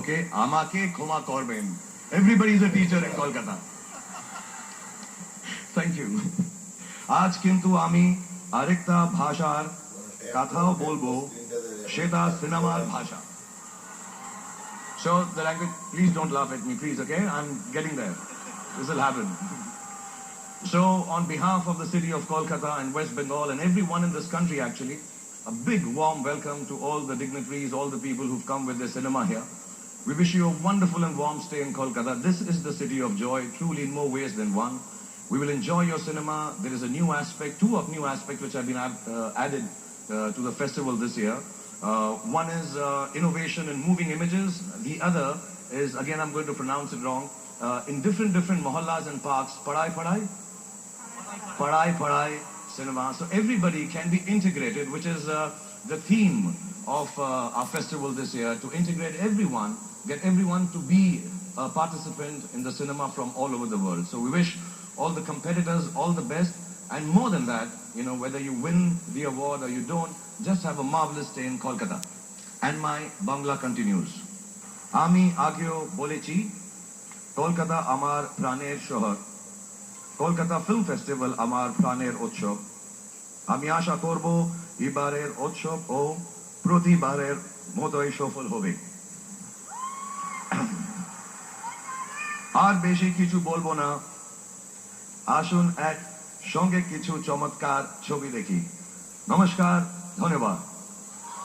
ওকে আমাকে ক্ষমা করবেন everybody is a teacher in Kolkata thank you আজ কিন্তু আমি আরেকটা ভাষার কথাও বলবো সেটা সিনেমার ভাষা So the language, please don't laugh at me, please, okay? I'm getting there. This will happen. So on behalf of the city of Kolkata and West Bengal and everyone in this country actually, a big warm welcome to all the dignitaries, all the people who've come with their cinema here. We wish you a wonderful and warm stay in Kolkata. This is the city of joy, truly in more ways than one. We will enjoy your cinema. There is a new aspect, two of new aspects which have been added to the festival this year. One is innovation in moving images. The other is, again I'm going to pronounce it wrong, in different mohallas and parks, Padai cinema. So everybody can be integrated, which is the theme of our festival this year, to integrate everyone, get everyone to be a participant in the cinema from all over the world. So we wish all the competitors all the best, and more than that, you know, whether you win the award or you don't, just have a marvelous day in Kolkata. And my Bangla continues. Ami ageo bolechi, Kolkata amar praner shohor, Kolkata Film Festival amar praner utsob. Ami asha korbo ebarer utsob o প্রতিবারের মতোই সফল হবে। আর বেশি কিছু বলবো না, আসুন এক সঙ্গে কিছু চমৎকার ছবি দেখি। নমস্কার, ধন্যবাদ।